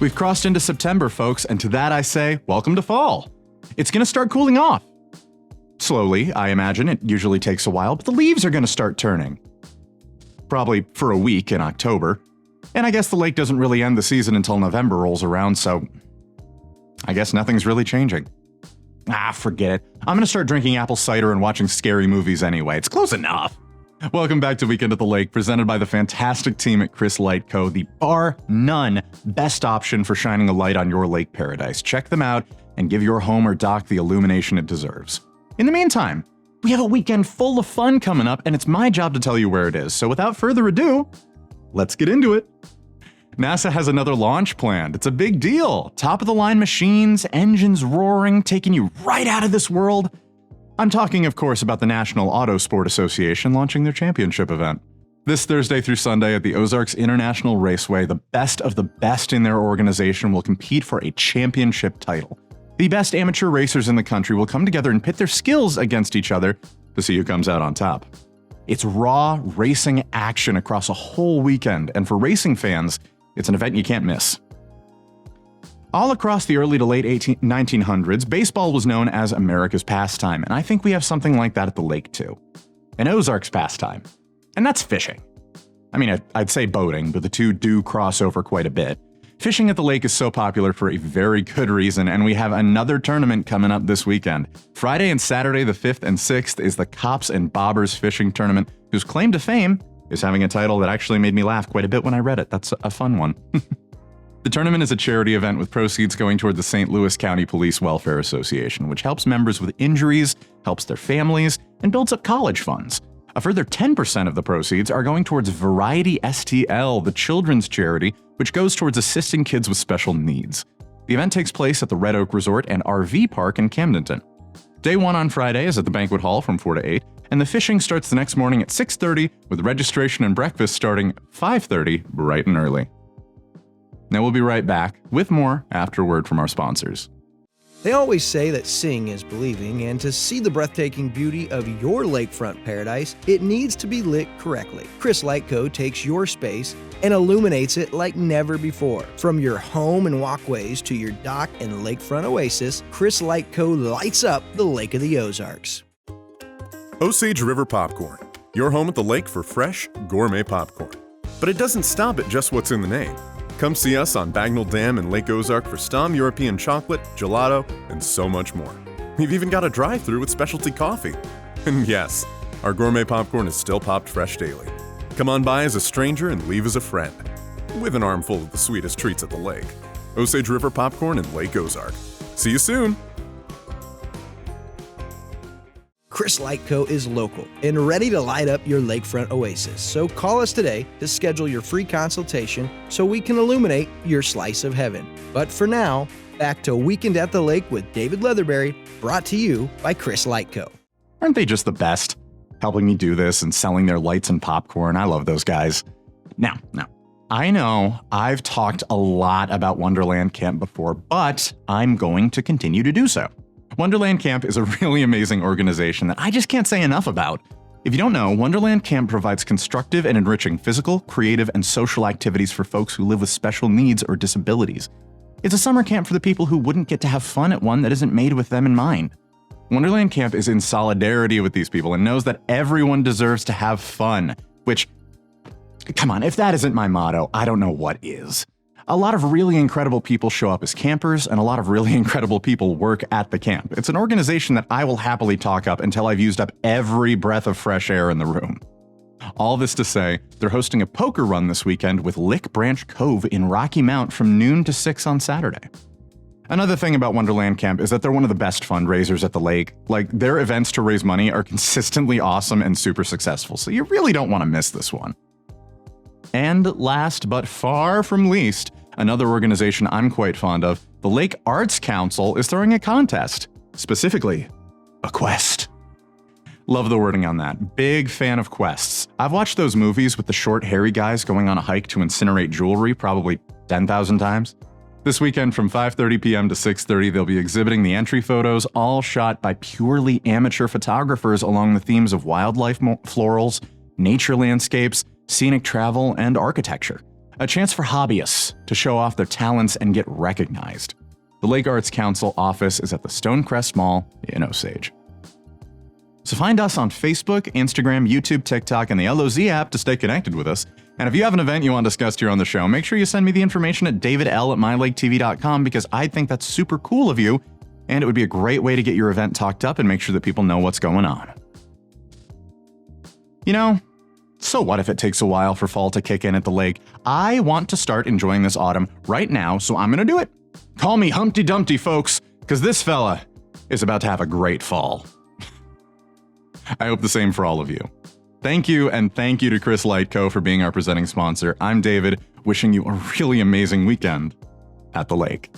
We've crossed into September, folks, and to that I say, welcome to fall. It's going to start cooling off. Slowly, I imagine. It usually takes a while, but the leaves are going to start turning. Probably for a week in October. And I guess the lake doesn't really end the season until November rolls around, so I guess nothing's really changing. Forget it. I'm going to start drinking apple cider and watching scary movies anyway. It's close enough. Welcome back to Weekend at the Lake, presented by the fantastic team at Chris Light Co., the bar none best option for shining a light on your lake paradise. Check them out and give your home or dock the illumination it deserves. In the meantime, we have a weekend full of fun coming up, and it's my job to tell you where it is. So without further ado, let's get into it. NASA has another launch planned. It's a big deal. Top-of-the-line machines, engines roaring, taking you right out of this world. I'm talking, of course, about the National Auto Sport Association launching their championship event. This Thursday through Sunday at the Ozarks International Raceway, the best of the best in their organization will compete for a championship title. The best amateur racers in the country will come together and pit their skills against each other to see who comes out on top. It's raw racing action across a whole weekend, and for racing fans, it's an event you can't miss. All across the early to late 1900s, baseball was known as America's pastime, and I think we have something like that at the lake too. An Ozarks pastime. And that's fishing. I mean, I'd say boating, but the two do cross over quite a bit. Fishing at the lake is so popular for a very good reason, and we have another tournament coming up this weekend. Friday and Saturday, the 5th and 6th, is the Cops and Bobbers Fishing Tournament, whose claim to fame is having a title that actually made me laugh quite a bit when I read it. That's a fun one. The tournament is a charity event with proceeds going toward the St. Louis County Police Welfare Association, which helps members with injuries, helps their families, and builds up college funds. A further 10% of the proceeds are going towards Variety STL, the children's charity, which goes towards assisting kids with special needs. The event takes place at the Red Oak Resort and RV Park in Camdenton. Day 1 on Friday is at the banquet hall from 4 to 8, and the fishing starts the next morning at 6:30, with registration and breakfast starting 5:30, bright and early. Now we'll be right back with more after a word from our sponsors. They always say that seeing is believing, and to see the breathtaking beauty of your lakefront paradise, it needs to be lit correctly. Chris Light Co. takes your space and illuminates it like never before. From your home and walkways to your dock and lakefront oasis, Chris Light Co. lights up the Lake of the Ozarks. Osage River Popcorn, your home at the lake for fresh, gourmet popcorn. But it doesn't stop at just what's in the name. Come see us on Bagnell Dam and Lake Ozark for Stom European chocolate, gelato, and so much more. We've even got a drive-thru with specialty coffee. And yes, our gourmet popcorn is still popped fresh daily. Come on by as a stranger and leave as a friend. With an armful of the sweetest treats at the lake. Osage River Popcorn and Lake Ozark. See you soon! Chris Light Co. is local and ready to light up your lakefront oasis. So call us today to schedule your free consultation so we can illuminate your slice of heaven. But for now, back to Weekend at the Lake with David Leatherberry, brought to you by Chris Light Co. Aren't they just the best? Helping me do this and selling their lights and popcorn. I love those guys. Now, I know I've talked a lot about Wonderland Camp before, but I'm going to continue to do so. Wonderland Camp is a really amazing organization that I just can't say enough about. If you don't know, Wonderland Camp provides constructive and enriching physical, creative, and social activities for folks who live with special needs or disabilities. It's a summer camp for the people who wouldn't get to have fun at one that isn't made with them in mind. Wonderland Camp is in solidarity with these people and knows that everyone deserves to have fun, which, come on, if that isn't my motto, I don't know what is. A lot of really incredible people show up as campers, and a lot of really incredible people work at the camp. It's an organization that I will happily talk up until I've used up every breath of fresh air in the room. All this to say, they're hosting a poker run this weekend with Lick Branch Cove in Rocky Mount from noon to 6 on Saturday. Another thing about Wonderland Camp is that they're one of the best fundraisers at the lake. Like, their events to raise money are consistently awesome and super successful, so you really don't want to miss this one. And last but far from least, another organization I'm quite fond of, the Lake Arts Council, is throwing a contest. Specifically, a quest. Love the wording on that. Big fan of quests. I've watched those movies with the short, hairy guys going on a hike to incinerate jewelry probably 10,000 times. This weekend from 5:30 p.m. to 6:30, they'll be exhibiting the entry photos, all shot by purely amateur photographers along the themes of wildlife, florals, nature landscapes, scenic travel, and architecture. a chance for hobbyists to show off their talents and get recognized. The Lake Arts Council office is at the Stonecrest Mall in Osage. So find us on Facebook, Instagram, YouTube, TikTok, and the LOZ app to stay connected with us. And if you have an event you want discussed here on the show, make sure you send me the information at davidl@mylaketv.com because I think that's super cool of you, and it would be a great way to get your event talked up and make sure that people know what's going on. You know, so what if it takes a while for fall to kick in at the lake? I want to start enjoying this autumn right now, so I'm gonna do it. Call me Humpty Dumpty, folks, because this fella is about to have a great fall. I hope the same for all of you. Thank you, and thank you to Chris Lightco for being our presenting sponsor. I'm David, wishing you a really amazing weekend at the lake.